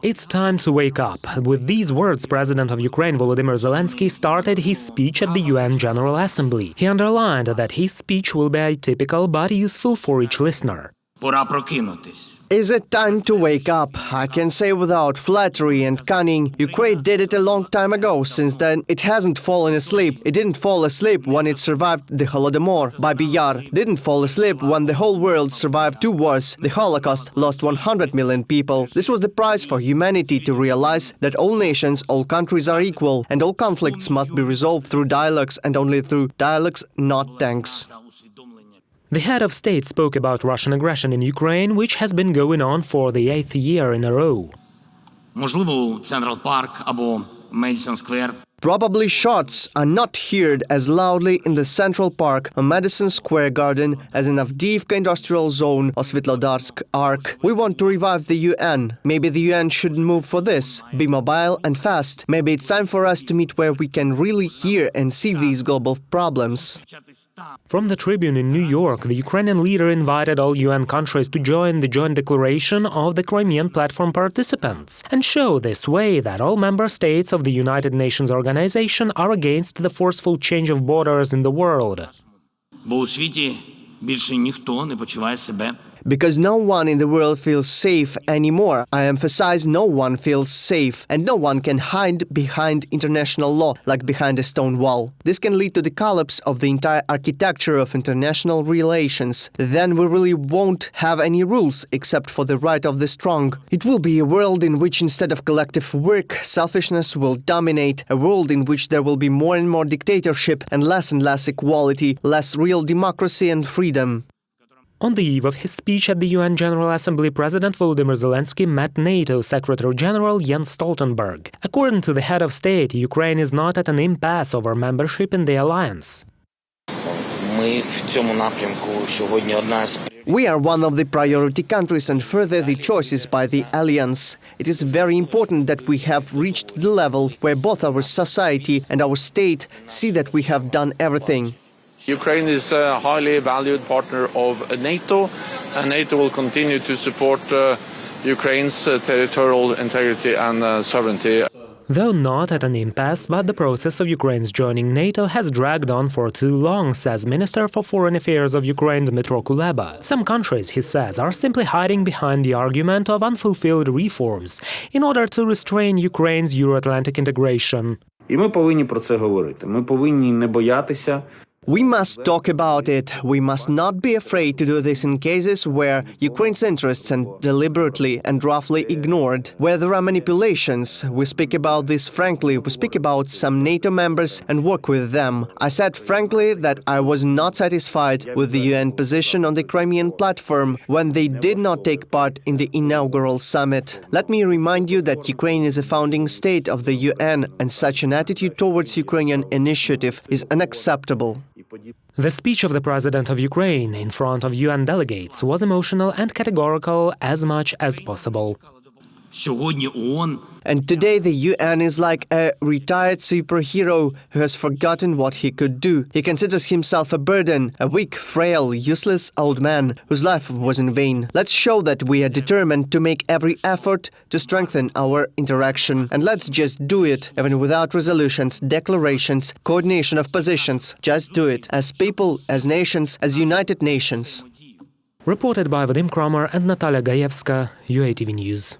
It's time to wake up. With these words, President of Ukraine Volodymyr Zelenskyy started his speech at the UN General Assembly. He underlined that his speech will be atypical but useful for each listener. Пора прокинутись. Is it time to wake up? I can say without flattery and cunning, Ukraine did it a long time ago. Since then, it hasn't fallen asleep. It didn't fall asleep when it survived the Holodomor. Baby Yar didn't fall asleep when the whole world survived 2 wars. The Holocaust lost 100 million people. This was the price for humanity to realize that all nations, all countries are equal, and all conflicts must be resolved through dialogues, and only through dialogues, not tanks. The head of state spoke about Russian aggression in Ukraine, which has been going on for the 8th year in a row. Можливо, Централ Парк або Madison Square. Probably shots are not heard as loudly in the Central Park or Madison Square Garden as in Avdiivka Industrial Zone or Svetlodarsk Arc. We want to revive the UN. Maybe the UN should move for this, be mobile and fast. Maybe it's time for us to meet where we can really hear and see these global problems. From the Tribune in New York, the Ukrainian leader invited all UN countries to join the joint declaration of the Crimean Platform participants and show this way that all member states of the United Nations Organization are against the forceful change of borders in the world. Бо у світі більше ніхто не почуває себе. Because no one in the world feels safe anymore. I emphasize no one feels safe, and no one can hide behind international law, like behind a stone wall. This can lead to the collapse of the entire architecture of international relations. Then we really won't have any rules except for the right of the strong. It will be a world in which instead of collective work, selfishness will dominate, a world in which there will be more and more dictatorship and less equality, less real democracy and freedom. On the eve of his speech at the UN General Assembly, President Volodymyr Zelenskyy met NATO Secretary-General Jens Stoltenberg. According to the head of state, Ukraine is not at an impasse over membership in the alliance. We are one of the priority countries and further the choices by the alliance. It is very important that we have reached the level where both our society and our state see that we have done everything. Ukraine is a highly valued partner of NATO, and NATO will continue to support Ukraine's territorial integrity and sovereignty. Though not at an impasse, but the process of Ukraine's joining NATO has dragged on for too long, says Minister for Foreign Affairs of Ukraine Dmytro Kuleba. Some countries, he says, are simply hiding behind the argument of unfulfilled reforms in order to restrain Ukraine's EuroAtlantic integration. І ми повинні про це говорити. Ми повинні не боятися. We must talk about it. We must not be afraid to do this in cases where Ukraine's interests are deliberately and roughly ignored, where there are manipulations. We speak about this frankly. We speak about some NATO members and work with them. I said frankly that I was not satisfied with the UN position on the Crimean platform when they did not take part in the inaugural summit. Let me remind you that Ukraine is a founding state of the UN, and such an attitude towards Ukrainian initiative is unacceptable. The speech of the President of Ukraine in front of UN delegates was emotional and categorical as much as possible. Сьогодні ООН And today the UN is like a retired superhero who has forgotten what he could do. He considers himself a burden, a weak, frail, useless old man whose life was in vain. Let's show that we are determined to make every effort to strengthen our interaction. And let's just do it, even without resolutions, declarations, coordination of positions. Just do it, as people, as nations, as United Nations. Reported by Vadim Kramer and Natalia Gayevska, UATV News.